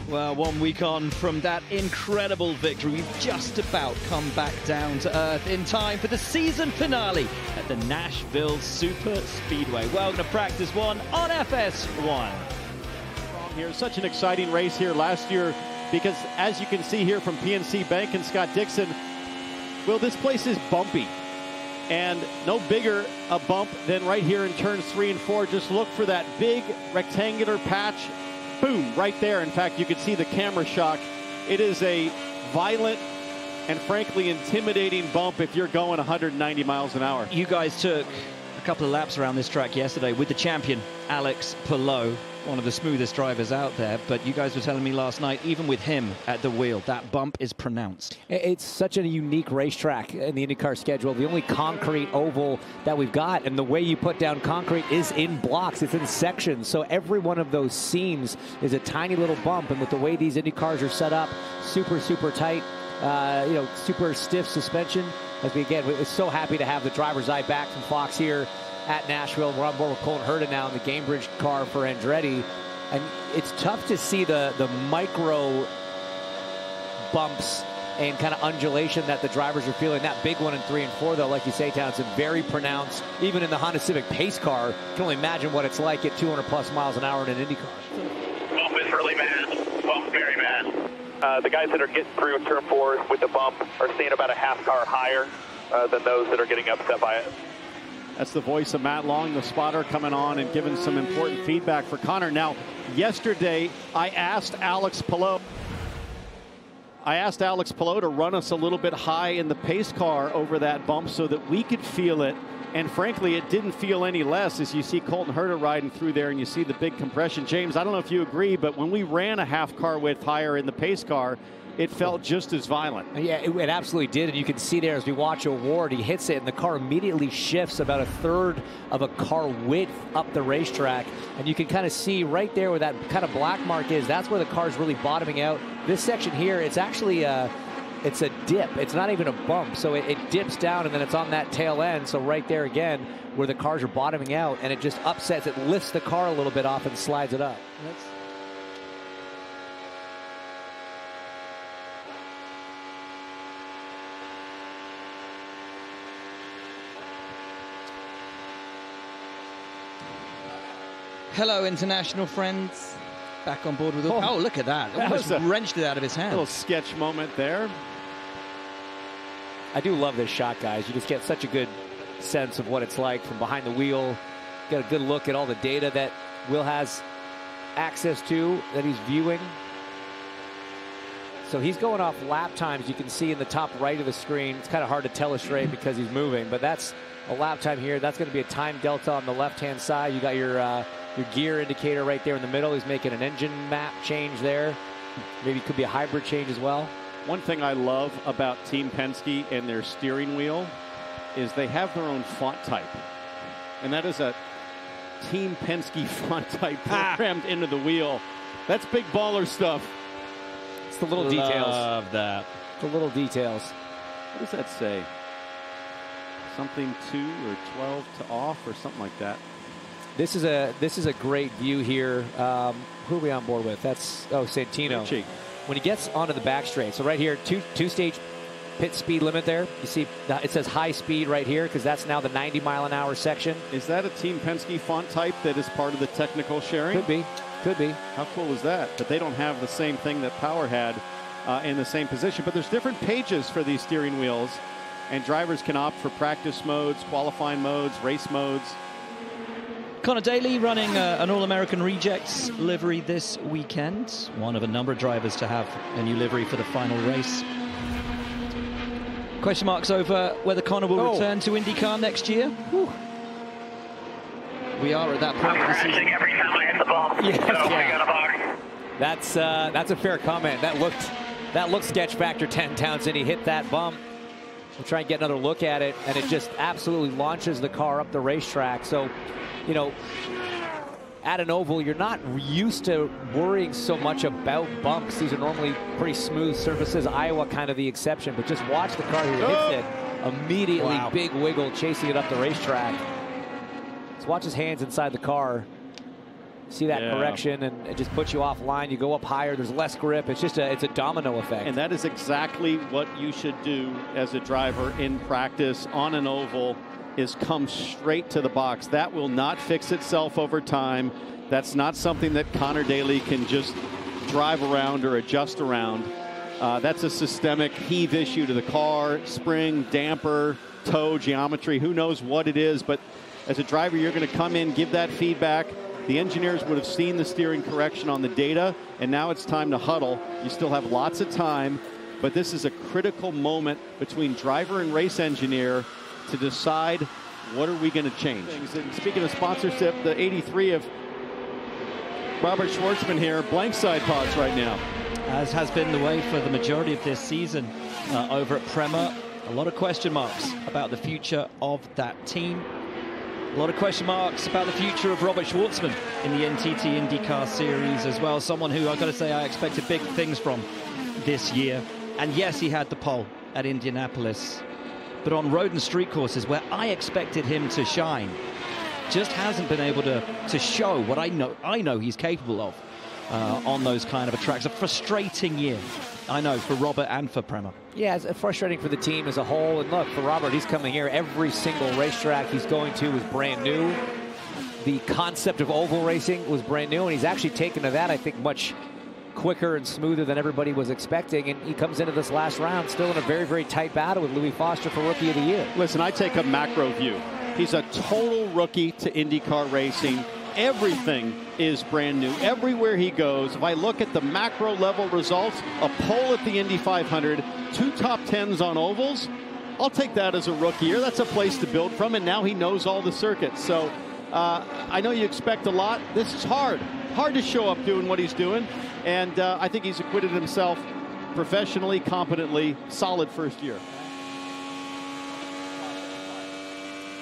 Well, 1 week on from that incredible victory, we've just about come back down to earth in time for the season finale at the Nashville Superspeedway. Welcome to Practice 1 on FS1. Here's such an exciting race here last year because, as you can see here from PNC Bank and Scott Dixon, well, this place is bumpy. And no bigger a bump than right here in turns 3 and 4. Just look for that big rectangular patch. Boom, right there. In fact, you can see the camera shock. It is a violent and frankly intimidating bump if you're going 190 miles an hour. You guys took a couple of laps around this track yesterday with the champion, Alex Palou, one of the smoothest drivers out there. But you guys were telling me last night, even with him at the wheel, that bump is pronounced. It's such a unique racetrack in the IndyCar schedule. The only concrete oval that we've got, and the way you put down concrete is in blocks. It's in sections. So every one of those seams is a tiny little bump. And with the way these IndyCars are set up, super, super tight, super stiff suspension. As we, again, we're so happy to have the driver's eye back from Fox here at Nashville. We're on board with Colton Herta now in the Gamebridge car for Andretti. And it's tough to see the micro bumps and kind of undulation that the drivers are feeling. That big one in 3 and 4, though, like you say, Townsend, very pronounced. Even in the Honda Civic pace car, you can only imagine what it's like at 200+ miles an hour in an IndyCar. Bump is really bad. Bump very bad. The guys that are getting through turn 4 with the bump are seeing about a half car higher than those that are getting upset by it. That's the voice of Matt Long, the spotter, coming on and giving some important feedback for Connor. Now, yesterday, I asked Alex Palou to run us a little bit high in the pace car over that bump so that we could feel it. And frankly, it didn't feel any less as you see Colton Herta riding through there and you see the big compression. James, I don't know if you agree, but when we ran a half car width higher in the pace car, it felt just as violent. Yeah, it absolutely did. And you can see there as we watch O'Ward, he hits it and the car immediately shifts about 1/3 of a car width up the racetrack. And you can kind of see right there where that kind of black mark is. That's where the car's really bottoming out. This section here, it's actually it's a dip. It's not even a bump. So it dips down and then it's on that tail end. So right there again, where the cars are bottoming out, and it just upsets, it lifts the car a little bit off and slides it up. Hello, international friends. Back on board with all. Oh, look at that. Almost wrenched it out of his hand. Little sketch moment there. I do love this shot, guys. You just get such a good sense of what it's like from behind the wheel. Get a good look at all the data that Will has access to, that he's viewing. So he's going off lap times. You can see in the top right of the screen. It's kind of hard to illustrate because he's moving, but that's a lap time here. That's going to be a time delta on the left-hand side. You got your gear indicator right there in the middle. He's making an engine map change there. Maybe it could be a hybrid change as well. One thing I love about Team Penske and their steering wheel is they have their own font type. And that is a Team Penske font type programmed into the wheel. That's big baller stuff. It's the little details. Love that. The little details. What does that say? Something 2 or 12 to off or something like that. This is a great view here. Who are we on board with? That's Santino. Richie. When he gets onto the back straight, so right here, two-stage pit speed limit there. You see it says high speed right here because that's now the 90-mile-an-hour section. Is that a Team Penske font type that is part of the technical sharing? Could be. Could be. How cool is that? But they don't have the same thing that Power had in the same position. But there's different pages for these steering wheels, and drivers can opt for practice modes, qualifying modes, race modes. Connor Daly running an All-American Rejects livery this weekend. One of a number of drivers to have a new livery for the final race. Question marks over whether Connor will return to IndyCar next year. Whew. We are at that point. I'm crashing every time I hit the bump. Yes, so yeah. we got a box. That's a fair comment. That looked sketch factor 10, Townsend. He hit that bump. We'll try and get another look at it, and it just absolutely launches the car up the racetrack. So, you know, at an oval, you're not used to worrying so much about bumps. These are normally pretty smooth surfaces. Iowa kind of the exception, but just watch the car here hits it. Immediately, big wiggle, chasing it up the racetrack. Let's watch his hands inside the car. See that correction, and it just puts you offline. You go up higher. There's less grip. It's just it's a domino effect. And that is exactly what you should do as a driver in practice on an oval, is come straight to the box. That will not fix itself over time. That's not something that Connor Daly can just drive around or adjust around. That's a systemic heave issue to the car, spring, damper, toe, geometry. Who knows what it is, but as a driver, you're going to come in, give that feedback. The engineers would have seen the steering correction on the data, and now it's time to huddle. You still have lots of time, but this is a critical moment between driver and race engineer to decide what are we going to change. And speaking of sponsorship, the 83 of Robert Schwartzman here, blank side pods right now. As has been the way for the majority of this season over at Prema. A lot of question marks about the future of that team. A lot of question marks about the future of Robert Schwartzman in the NTT INDYCAR Series as well. Someone who I've got to say I expected big things from this year. And yes, he had the pole at Indianapolis. But on road and street courses where I expected him to shine, just hasn't been able to show what I know he's capable of on those kind of a tracks. A frustrating year, I know, for Robert and for Prema. Yeah, it's frustrating for the team as a whole. And look, for Robert, he's coming here. Every single racetrack he's going to is brand new. The concept of oval racing was brand new, and he's actually taken to that, I think, much quicker and smoother than everybody was expecting. And he comes into this last round still in a very, very tight battle with Louis Foster for Rookie of the Year. Listen, I take a macro view. He's a total rookie to IndyCar racing. Everything is brand new. Everywhere he goes, if I look at the macro level results, a pole at the Indy 500, 2 top 10s on ovals, I'll take that as a rookie year. That's a place to build from, and now he knows all the circuits. So I know you expect a lot. This is hard to show up doing what he's doing, and I think he's acquitted himself professionally, competently, solid first year.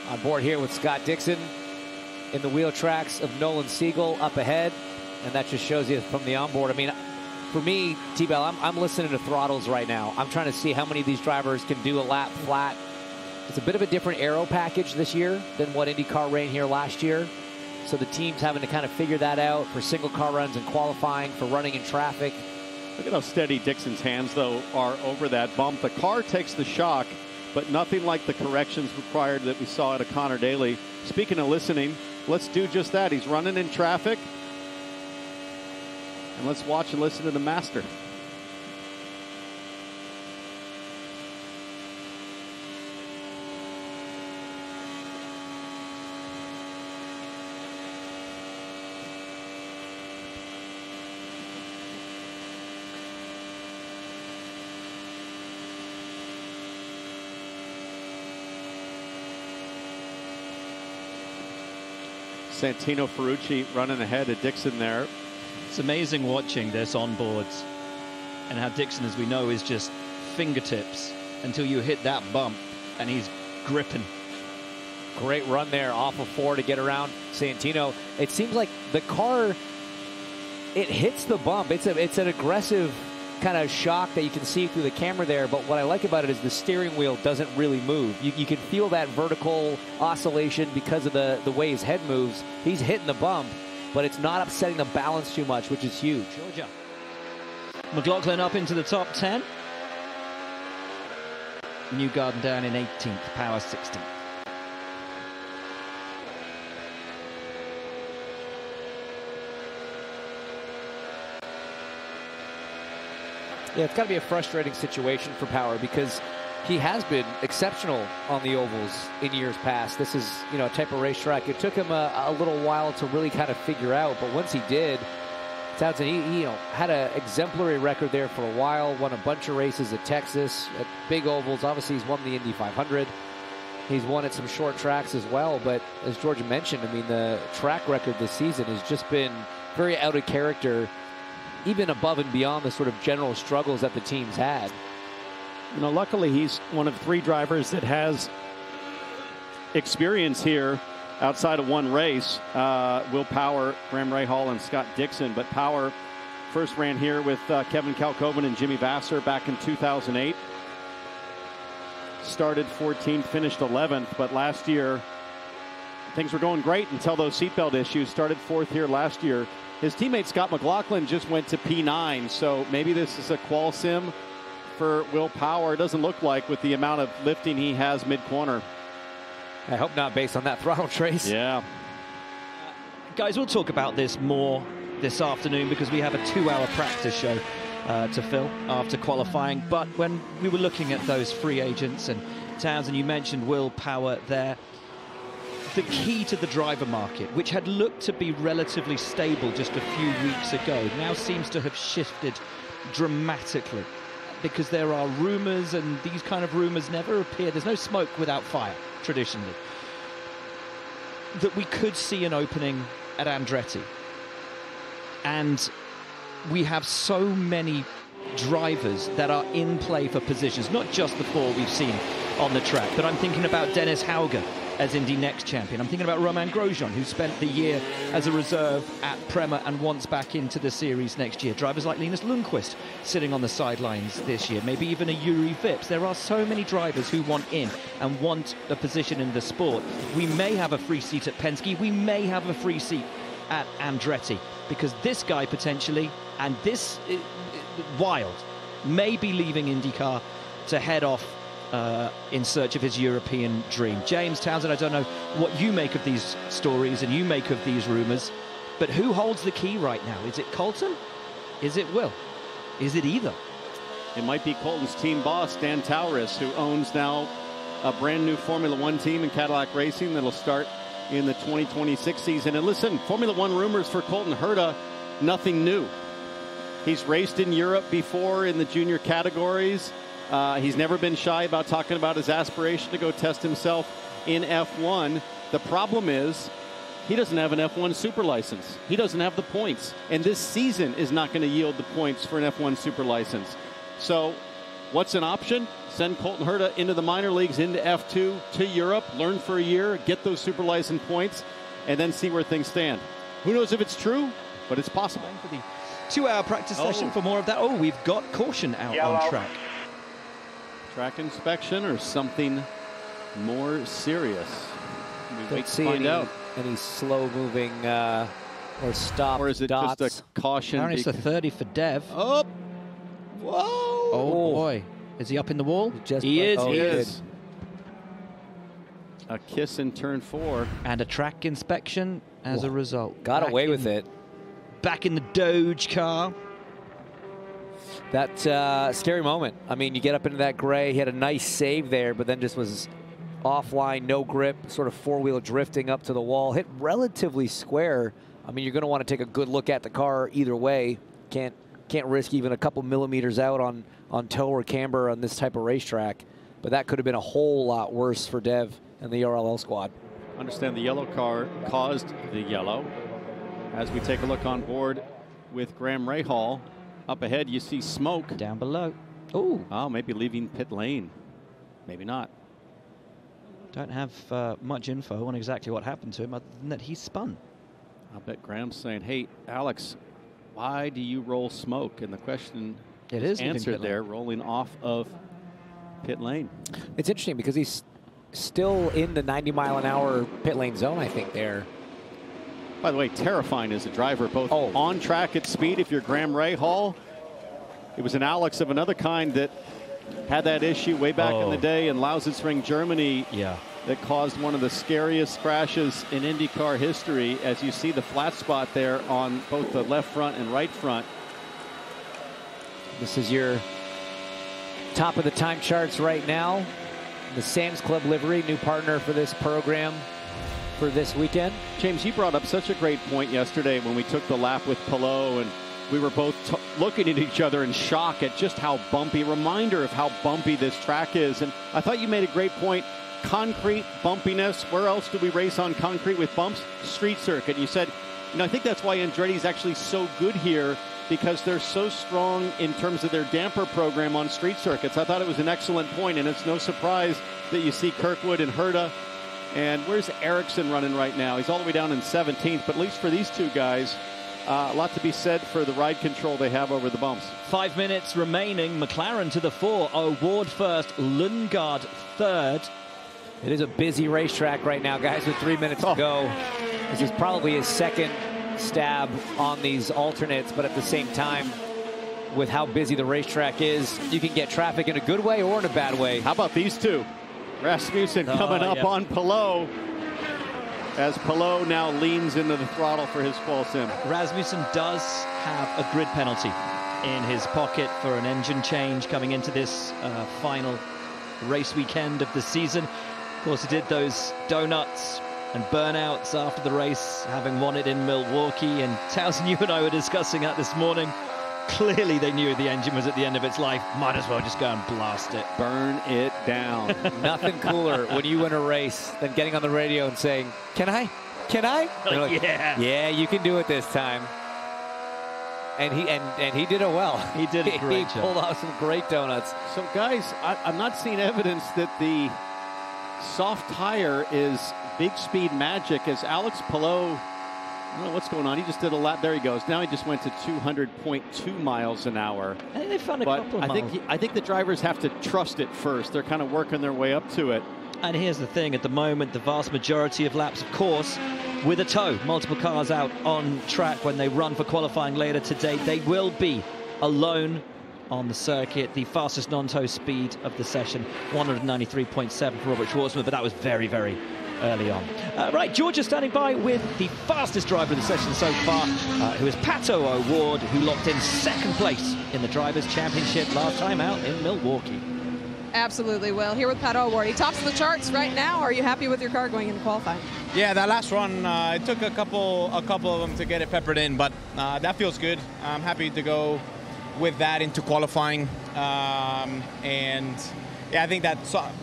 On board here with Scott Dixon in the wheel tracks of Nolan Siegel up ahead, and that just shows you from the onboard. I mean, for me, T-Bell, I'm listening to throttles right now. I'm trying to see how many of these drivers can do a lap flat. It's a bit of a different aero package this year than what IndyCar ran here last year. So the team's having to kind of figure that out for single car runs and qualifying, for running in traffic. Look at how steady Dixon's hands, though, are over that bump. The car takes the shock, but nothing like the corrections required that we saw out of Connor Daly. Speaking of listening, let's do just that. He's running in traffic. And let's watch and listen to the master. Santino Ferrucci running ahead of Dixon there. It's amazing watching this on boards and how Dixon, as we know, is just fingertips until you hit that bump and he's gripping. Great run there off of 4 to get around Santino. It seems like the car, it hits the bump. It's an aggressive kind of shock that you can see through the camera there, but what I like about it is the steering wheel doesn't really move. You can feel that vertical oscillation because of the way his head moves. He's hitting the bump, but it's not upsetting the balance too much, which is huge. Georgia. McLaughlin up into the top 10. Newgarden down in 18th, Power 16th. Yeah, it's got to be a frustrating situation for Power because he has been exceptional on the ovals in years past. This is, you know, a type of racetrack. It took him a little while to really kind of figure out, but once he did, Townsend, he had an exemplary record there for a while, won a bunch of races at Texas, at big ovals. Obviously, he's won the Indy 500. He's won at some short tracks as well, but as Georgia mentioned, I mean, the track record this season has just been very out of character, even above and beyond the sort of general struggles that the team's had. You know, luckily he's one of 3 drivers that has experience here outside of one race. Will Power, Graham Rahal, and Scott Dixon. But Power first ran here with Kevin Kalkoven and Jimmy Vasser back in 2008. Started 14th, finished 11th, but last year things were going great until those seatbelt issues. Started 4th here last year. His teammate Scott McLaughlin just went to P9, so maybe this is a qual sim for Will Power. It doesn't look like with the amount of lifting he has mid-corner. I hope not, based on that throttle trace. Yeah. Guys, we'll talk about this more this afternoon because we have a 2-hour practice show to fill after qualifying. But when we were looking at those free agents and Townsend, you mentioned Will Power there. The key to the driver market, which had looked to be relatively stable just a few weeks ago, now seems to have shifted dramatically because there are rumors, and these kind of rumors never appear. There's no smoke without fire, traditionally. That we could see an opening at Andretti. And we have so many drivers that are in play for positions, not just the 4 we've seen on the track, but I'm thinking about Dennis Hauger as Indy Next champion. I'm thinking about Romain Grosjean, who spent the year as a reserve at Prema and wants back into the series next year. Drivers like Linus Lundqvist sitting on the sidelines this year, maybe even a Yuri Vips. There are so many drivers who want in and want a position in the sport. We may have a free seat at Penske. We may have a free seat at Andretti, because this guy potentially, and this Wild, may be leaving IndyCar to head off in search of his European dream. James Townsend, I don't know what you make of these stories and you make of these rumors, but who holds the key right now? Is it Colton? Is it Will? Is it either? It might be Colton's team boss, Dan Tauris, who owns now a brand new Formula One team in Cadillac Racing that'll start in the 2026 season. And listen, Formula One rumors for Colton Herta, nothing new. He's raced in Europe before in the junior categories. He's never been shy about talking about his aspiration to go test himself in F1. The problem is he doesn't have an F1 super license. He doesn't have the points. And this season is not going to yield the points for an F1 super license. So what's an option? Send Colton Herta into the minor leagues, into F2, to Europe, learn for a year, get those super license points, and then see where things stand. Who knows if it's true, but it's possible. For the 2-hour practice session for more of that. Oh, we've got caution out on track. Track inspection or something more serious? We Don't see any slow-moving or stop. Or is it dots. just a caution? Apparently it's a 30 for Dev. Oh, whoa! Oh boy, is he up in the wall? He is. He is. A kiss in turn 4. And a track inspection as a result. Got away with it. Back in the Doge car. That scary moment. I mean, you get up into that gray. He had a nice save there, but then just was offline, no grip, sort of 4-wheel drifting up to the wall. Hit relatively square. I mean, you're going to want to take a good look at the car either way. Can't risk even a couple millimeters out on toe or camber on this type of racetrack. But that could have been a whole lot worse for Dev and the RLL squad. Understand the yellow car caused the yellow. As we take a look on board with Graham Rahal, up ahead you see smoke. Down below. Ooh. Oh, maybe leaving pit lane. Maybe not. Don't have much info on exactly what happened to him other than that he spun. I bet Graham's saying, hey, Alex, why do you roll smoke? And the question is answered there, rolling off of pit lane. It's interesting because he's still in the 90-mile-an-hour pit lane zone, I think, there. By the way, terrifying as a driver, both on track at speed. If you're Graham Rahal, it was an Alex of another kind that had that issue way back in the day in Lausitzring, Germany. Yeah. That caused one of the scariest crashes in IndyCar history, as you see the flat spot there on both the left front and right front. This is your top of the time charts right now. The Sam's Club livery, new partner for this program for this weekend. James, you brought up such a great point yesterday when we took the lap with Palou, and we were both looking at each other in shock at just how bumpy, reminder of how bumpy this track is. And I thought you made a great point. Concrete, bumpiness, where else do we race on concrete with bumps? Street circuit. You said, you know, I think that's why Andretti's actually so good here, because they're so strong in terms of their damper program on street circuits. I thought it was an excellent point, and it's no surprise that you see Kirkwood and Herta. And where's Ericsson running right now? He's all the way down in 17th, but at least for these two guys, a lot to be said for the ride control they have over the bumps. 5 minutes remaining. McLaren to the fore. O'Ward first, Lundgaard third. It is a busy racetrack right now, guys, with 3 minutes to go. This is probably his second stab on these alternates, but at the same time, with how busy the racetrack is, you can get traffic in a good way or in a bad way. How about these two? Rasmussen coming up on Palou, as Palou now leans into the throttle for his fall sim. Rasmussen does have a grid penalty in his pocket for an engine change coming into this final race weekend of the season. Of course, he did those donuts and burnouts after the race, having won it in Milwaukee. And Towson, you and I were discussing that this morning. Clearly they knew the engine was at the end of its life. Might as well just go and blast it. Burn it down. Nothing cooler when you win a race than getting on the radio and saying, can I? Can I? Like, yeah, you can do it this time. And he did it well. He did a great job. He pulled off some great donuts. So, guys, I'm not seeing evidence that the soft tire is big speed magic, as Alex Palou, I don't know what's going on. He just did a lap. There he goes. Now he just went to 200.2 miles an hour. I think they found a couple of miles. I think the drivers have to trust it first. They're kind of working their way up to it. And here's the thing. At the moment, the vast majority of laps, of course, with a tow. Multiple cars out on track when they run for qualifying later today. They will be alone on the circuit. The fastest non-tow speed of the session, 193.7 for Robert Schwartzman, but that was very, very early on. Right, Georgia standing by with the fastest driver of the session so far, who is Pato O'Ward, who locked in second place in the Drivers' Championship last time out in Milwaukee. Absolutely. Well, here with Pato O'Ward. He tops the charts right now. Are you happy with your car going into qualifying? Yeah, that last run, it took a couple of them to get it peppered in, but that feels good. I'm happy to go with that into qualifying. And yeah, I think that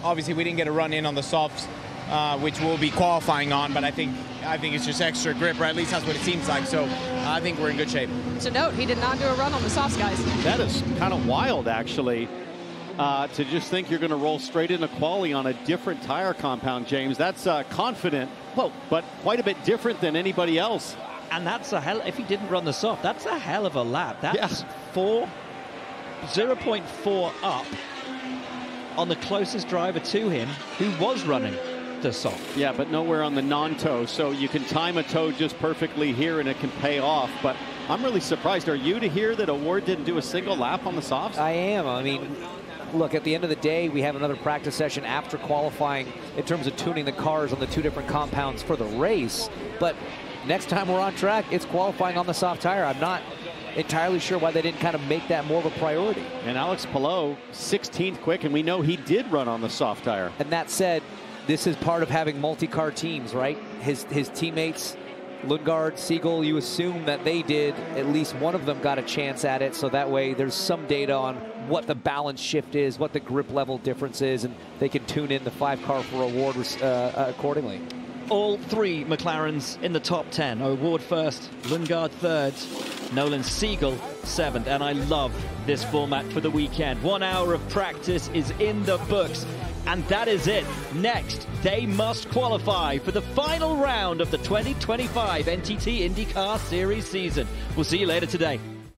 obviously we didn't get a run in on the softs, which we'll be qualifying on, but I think it's just extra grip, or at least that's what it seems like. So I think we're in good shape. To note, he did not do a run on the softs, guys. That is kind of wild, actually, to just think you're going to roll straight into quali on a different tire compound, James. That's confident, but quite a bit different than anybody else. And that's a hell, if he didn't run the soft, that's a hell of a lap. That's 0.4 up on the closest driver to him, who was running the soft. Yeah, but nowhere on the non-tow, so you can time a tow just perfectly here and it can pay off. But I'm really surprised. Are you to hear that O'Ward didn't do a single lap on the softs? I am. I mean, look, at the end of the day, we have another practice session after qualifying in terms of tuning the cars on the two different compounds for the race. But next time we're on track, it's qualifying on the soft tire. I'm not entirely sure why they didn't kind of make that more of a priority. And Alex Palou, 16th quick, and we know he did run on the soft tire. And that said, this is part of having multi-car teams, right? His teammates, Lundgaard, Siegel, you assume that they did, at least one of them got a chance at it, so that way there's some data on what the balance shift is, what the grip level difference is, and they can tune in the 5-car for O'Ward accordingly. All three McLarens in the top 10. O'Ward first, Lundgaard third, Nolan Siegel seventh. And I love this format for the weekend. 1 hour of practice is in the books. And that is it. Next, they must qualify for the final round of the 2025 NTT IndyCar Series season. We'll see you later today.